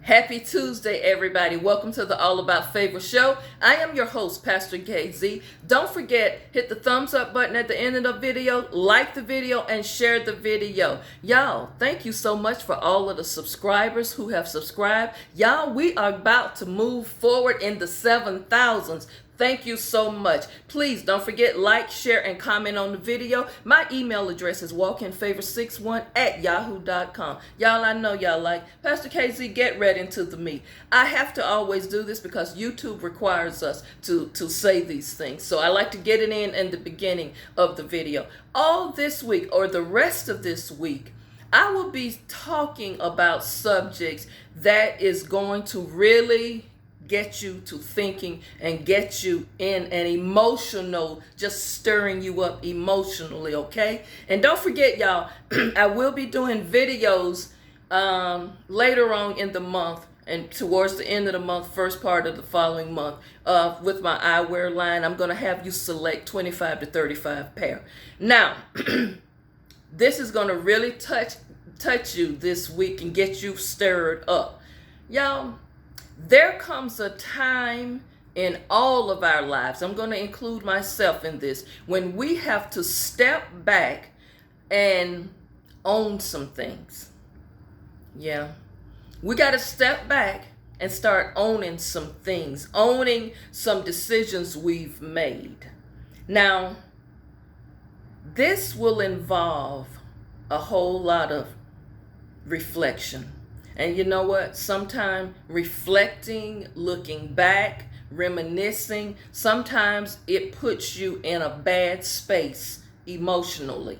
Happy Tuesday, everybody. Welcome to the All About Favor show. I am your host, Pastor KZ. Don't forget, hit the thumbs up button at the end of the video, like the video, and share the video. Y'all, thank you so much for all of the subscribers who have subscribed. Y'all, we are about to move forward in the 7,000s. Thank you so much. Please don't forget, like, share, and comment on the video. My email address is walkinfavor61@yahoo.com. Y'all, I know y'all like, Pastor KZ, get right into the meat. I have to always do this because YouTube requires us to say these things. So I like to get it in the beginning of the video. All this week, or the rest of this week, I will be talking about subjects that is going to really get you to thinking and get you in an emotional, just stirring you up emotionally, okay? And don't forget, y'all, I will be doing videos later on in the month and towards the end of the month, first part of the following month, with my eyewear line. I'm going to have you select 25 to 35 pair. Now, this is going to really touch you this week and get you stirred up. Y'all, there comes a time in all of our lives, I'm going to include myself in this, when we have to step back and own some things. Yeah. We got to step back and start owning some things, owning some decisions we've made. Now, this will involve a whole lot of reflection. And you know what? Sometimes reflecting, looking back, reminiscing, sometimes it puts you in a bad space emotionally.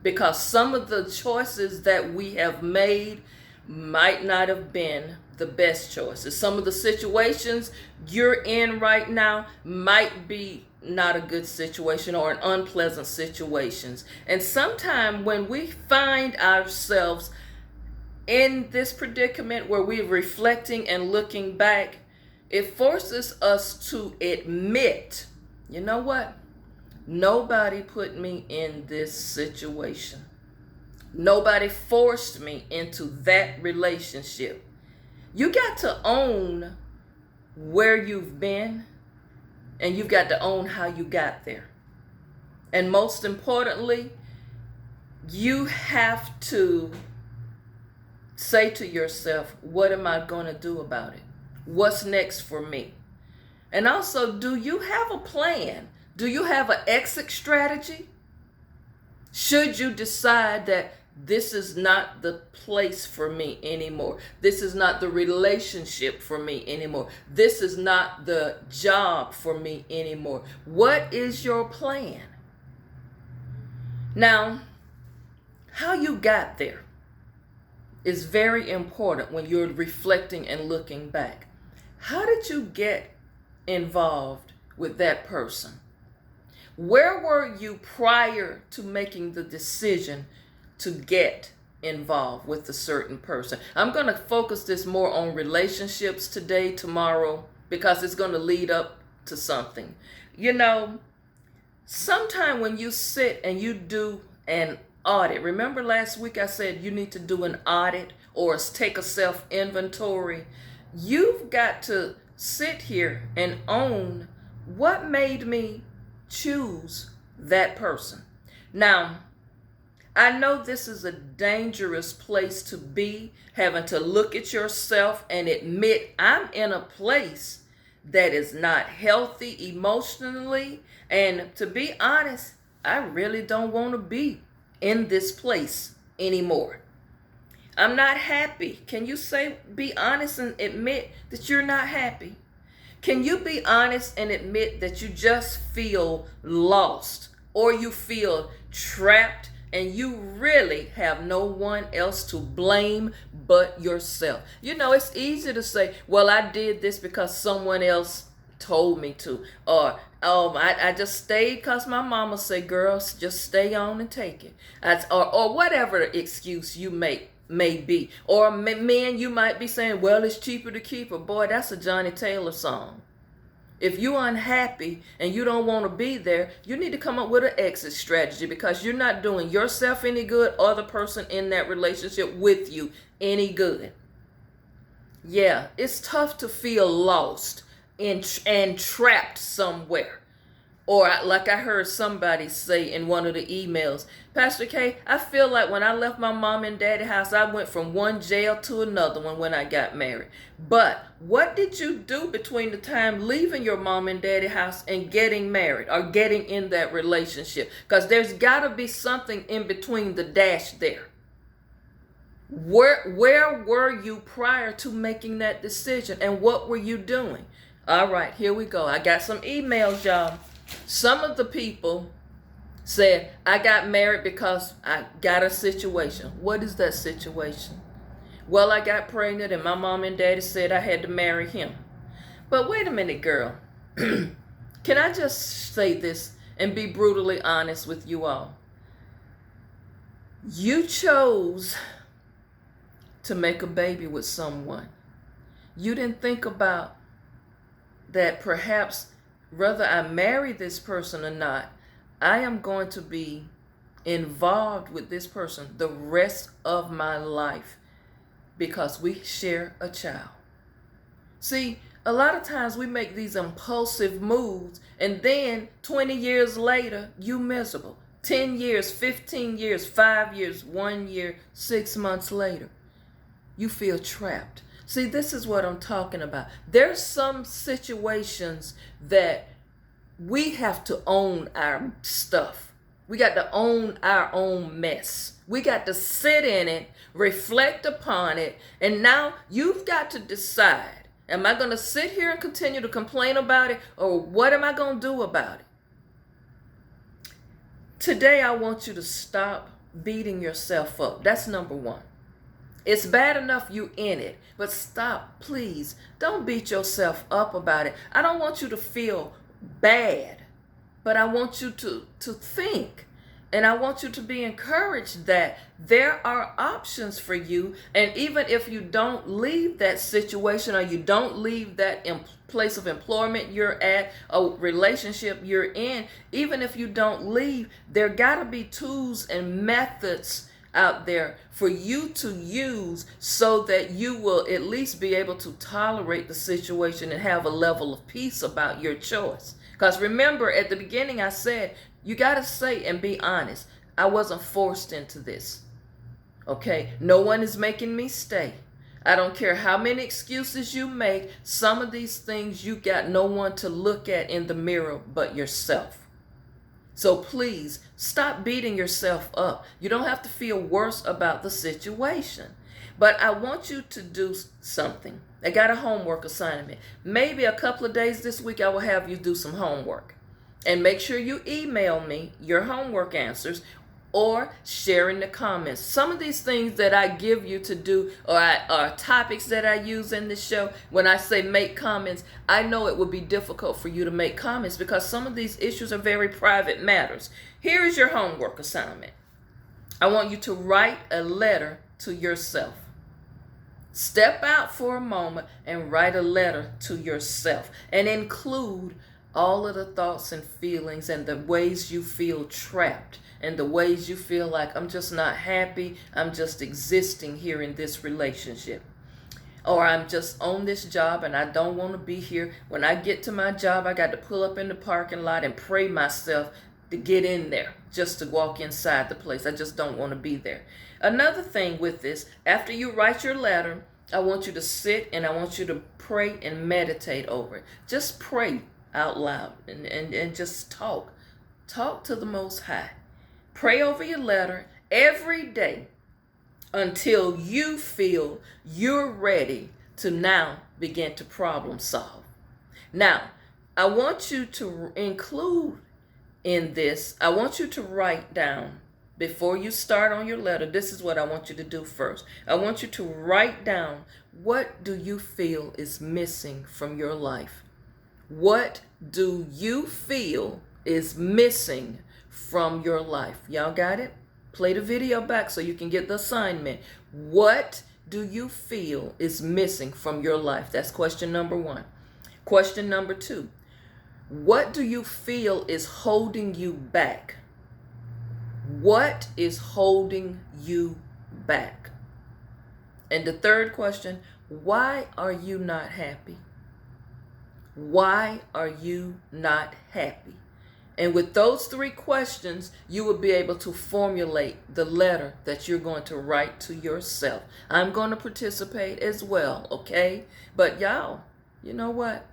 Because some of the choices that we have made might not have been the best choices. Some of the situations you're in right now might be not a good situation or an unpleasant situations. And sometimes when we find ourselves in this predicament where we're reflecting and looking back, it forces us to admit, you know what? Nobody put me in this situation. Nobody forced me into that relationship. You got to own where you've been, and you've got to own how you got there. And most importantly, you have to say to yourself, what am I going to do about it? What's next for me? And also, do you have a plan? Do you have an exit strategy? Should you decide that this is not the place for me anymore, this is not the relationship for me anymore, this is not the job for me anymore, what is your plan? Now, how you got there is very important when you're reflecting and looking back. How did you get involved with that person? Where were you prior to making the decision to get involved with a certain person? I'm going to focus this more on relationships today, tomorrow, because it's going to lead up to something. You know, sometime when you sit and you do an audit. Remember last week I said you need to do an audit or take a self-inventory. You've got to sit here and own what made me choose that person. Now, I know this is a dangerous place to be, having to look at yourself and admit I'm in a place that is not healthy emotionally. And to be honest, I really don't want to be in this place anymore. I'm not happy. Can you be honest and admit that you're not happy? Can you be honest and admit that you just feel lost, or you feel trapped and you really have no one else to blame but yourself? You know, it's easy to say, well, I did this because someone else told me to, or I just stayed because my mama said, girls, just stay on and take it, or whatever excuse you may be. Or men, you might be saying, well, it's cheaper to keep her. Boy, that's a Johnny Taylor song. If you're unhappy and you don't want to be there, you need to come up with an exit strategy, because you're not doing yourself any good or the person in that relationship with you any good. Yeah, it's tough to feel lost and trapped somewhere. Or like I heard somebody say in one of the emails, Pastor K, I feel like when I left my mom and daddy house, I went from one jail to another one when I got married. But what did you do between the time leaving your mom and daddy house and getting married or getting in that relationship? Because there's got to be something in between the dash there. Where were you prior to making that decision, and what were you doing? All right, here we go. I got some emails, y'all. Some of the people said, I got married because I got a situation. What is that situation? Well, I got pregnant and my mom and daddy said I had to marry him. But wait a minute, girl. Can I just say this and be brutally honest with you all? You chose to make a baby with someone. You didn't think about that perhaps whether I marry this person or not, I am going to be involved with this person the rest of my life because we share a child. See, a lot of times we make these impulsive moves and then 20 years later, you miserable. 10 years, 15 years, 5 years, 1 year, 6 months later, you feel trapped. See, this is what I'm talking about. There's some situations that we have to own our stuff. We got to own our own mess. We got to sit in it, reflect upon it, and now you've got to decide, am I going to sit here and continue to complain about it, or what am I going to do about it? Today, I want you to stop beating yourself up. That's number one. It's bad enough you in it, but stop, please. Don't beat yourself up about it. I don't want you to feel bad, but I want you to think, and I want you to be encouraged that there are options for you. And even if you don't leave that situation, or you don't leave that place of employment you're at, a relationship you're in, even if you don't leave, there got to be tools and methods out there for you to use so that you will at least be able to tolerate the situation and have a level of peace about your choice. Because remember, at the beginning I said, you got to say and be honest. I wasn't forced into this. Okay? No one is making me stay. I don't care how many excuses you make. Some of these things you got no one to look at in the mirror but yourself. So please stop beating yourself up. You don't have to feel worse about the situation. But I want you to do something. I got a homework assignment. Maybe a couple of days this week I will have you do some homework. And make sure you email me your homework answers or share in the comments. Some of these things that I give you to do are topics that I use in this show. When I say make comments, I know it would be difficult for you to make comments because some of these issues are very private matters. Here is your homework assignment. I want you to write a letter to yourself. Step out for a moment and write a letter to yourself and include all of the thoughts and feelings and the ways you feel trapped and the ways you feel like I'm just not happy, I'm just existing here in this relationship. Or I'm just on this job and I don't want to be here. When I get to my job, I got to pull up in the parking lot and pray myself to get in there, just to walk inside the place. I just don't want to be there. Another thing with this, after you write your letter, I want you to sit and I want you to pray and meditate over it. Just pray out loud and just talk. Talk to the Most High. Pray over your letter every day until you feel you're ready to now begin to problem solve. Now, I want you to include in this, I want you to write down, before you start on your letter, this is what I want you to do first. I want you to write down, what do you feel is missing from your life? What do you feel is missing from your life? Y'all got it? Play the video back so you can get the assignment. What do you feel is missing from your life? That's question number one. Question number two. What do you feel is holding you back? What is holding you back? And the third question, Why are you not happy? Why are you not happy? And with those three questions, you will be able to formulate the letter that you're going to write to yourself. I'm going to participate as well, okay? But y'all, you know what?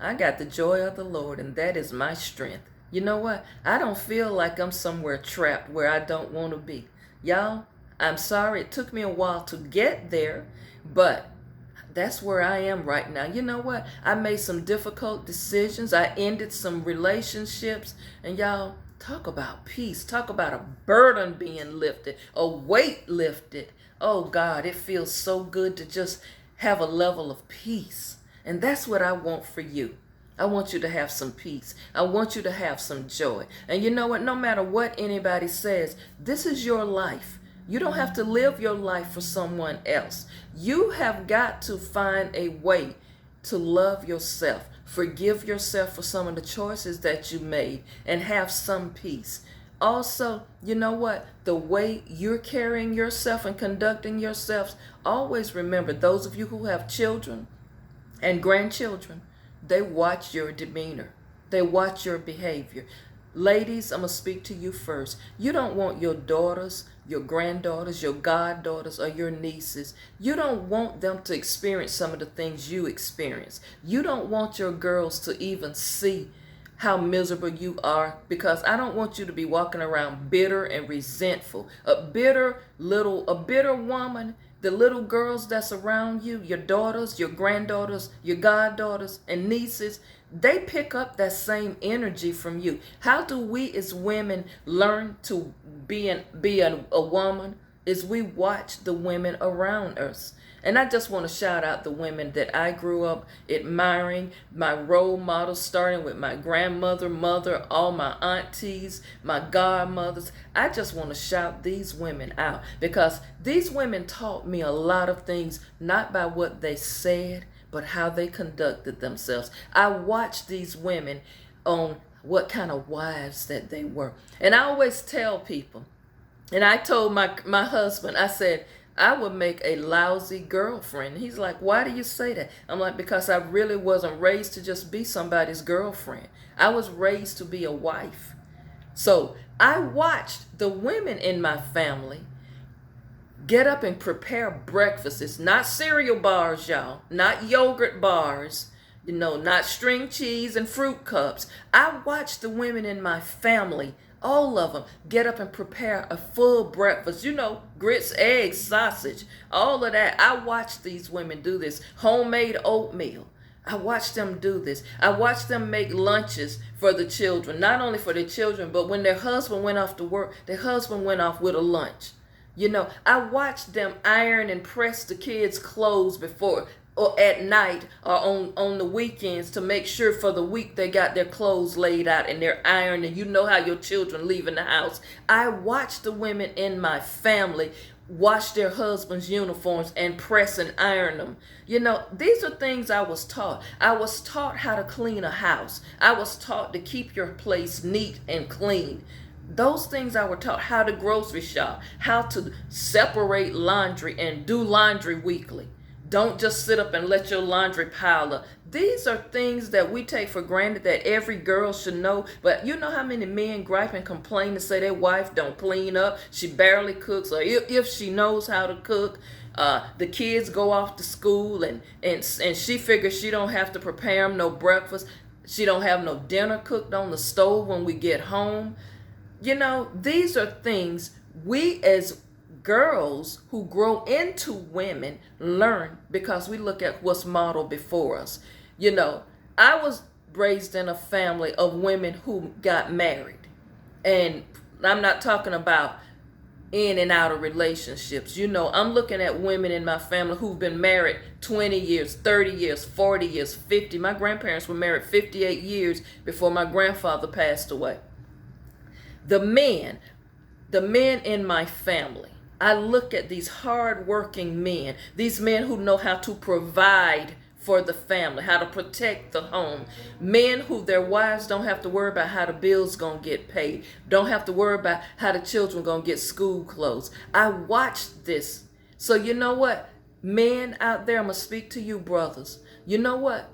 I got the joy of the Lord, and that is my strength. You know what? I don't feel like I'm somewhere trapped where I don't want to be. Y'all, I'm sorry it took me a while to get there, but that's where I am right now. You know what? I made some difficult decisions. I ended some relationships. And y'all, talk about peace. Talk about a burden being lifted, a weight lifted. Oh God, it feels so good to just have a level of peace. And that's what I want for you. I want you to have some peace. I want you to have some joy. And you know what? No matter what anybody says, this is your life. You don't have to live your life for someone else. You have got to find a way to love yourself, forgive yourself for some of the choices that you made, and have some peace. Also, you know what? The way you're carrying yourself and conducting yourselves, always remember, those of you who have children and grandchildren, they watch your demeanor. They watch your behavior. Ladies, I'm going to speak to you first. You don't want your daughters, your granddaughters, your goddaughters, or your nieces. You don't want them to experience some of the things you experience. You don't want your girls to even see how miserable you are, because I don't want you to be walking around bitter and resentful. A bitter woman, the little girls that's around you, your daughters, your granddaughters, your goddaughters and nieces, they pick up that same energy from you. How do we as women learn to be a woman? Is we watch the women around us. And I just want to shout out the women that I grew up admiring, my role models, starting with my grandmother, mother, all my aunties, my godmothers. I just want to shout these women out, because these women taught me a lot of things, not by what they said, but how they conducted themselves. I watched these women on what kind of wives that they were. And I always tell people, and I told my husband, I said, I would make a lousy girlfriend. He's like, why do you say that? I'm like, because I really wasn't raised to just be somebody's girlfriend. I was raised to be a wife. So I watched the women in my family get up and prepare breakfast. It's not cereal bars, y'all. Not yogurt bars. Not string cheese and fruit cups. I watched the women in my family, all of them, get up and prepare a full breakfast. Grits, eggs, sausage, all of that. I watched these women do this. Homemade oatmeal. I watched them do this. I watched them make lunches for the children. Not only for the children, but when their husband went off to work, their husband went off with a lunch. I watched them iron and press the kids' clothes before or at night or on the weekends to make sure for the week they got their clothes laid out and they're ironed, and you know how your children leaving the house. I watched the women in my family wash their husbands' uniforms and press and iron them. These are things I was taught. I was taught how to clean a house. I was taught to keep your place neat and clean. Those things I were taught. How to grocery shop, how to separate laundry and do laundry weekly. Don't just sit up and let your laundry pile up. These are things that we take for granted that every girl should know. But you know how many men gripe and complain and say their wife don't clean up, she barely cooks, or if she knows how to cook, the kids go off to school and she figures she don't have to prepare them no breakfast. She don't have no dinner cooked on the stove when we get home. These are things we as girls who grow into women learn because we look at what's modeled before us. I was raised in a family of women who got married. And I'm not talking about in and out of relationships. I'm looking at women in my family who've been married 20 years, 30 years, 40 years, 50. My grandparents were married 58 years before my grandfather passed away. The men in my family, I look at these hard-working men, these men who know how to provide for the family, how to protect the home, men who their wives don't have to worry about how the bills gonna get paid, don't have to worry about how the children gonna get school clothes. I watched this. So you know what? Men out there, I'm going to speak to you, brothers. You know what?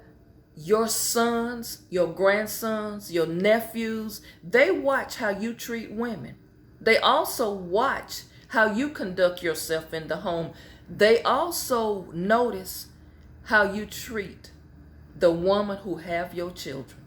Your sons, your grandsons, your nephews, they watch how you treat women. They also watch how you conduct yourself in the home. They also notice how you treat the woman who have your children.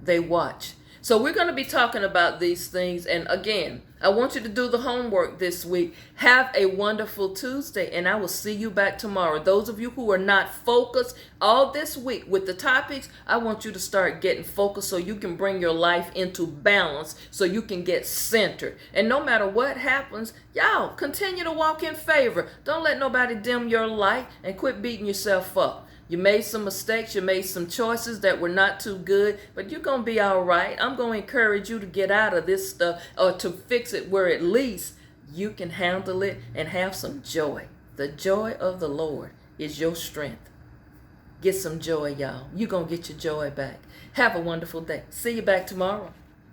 They watch. So we're going to be talking about these things. And again, I want you to do the homework this week. Have a wonderful Tuesday, and I will see you back tomorrow. Those of you who are not focused all this week with the topics, I want you to start getting focused so you can bring your life into balance, so you can get centered. And no matter what happens, y'all continue to walk in favor. Don't let nobody dim your light, and quit beating yourself up. You made some mistakes, you made some choices that were not too good, but you're going to be all right. I'm going to encourage you to get out of this stuff, or to fix it where at least you can handle it and have some joy. The joy of the Lord is your strength. Get some joy, y'all. You're going to get your joy back. Have a wonderful day. See you back tomorrow.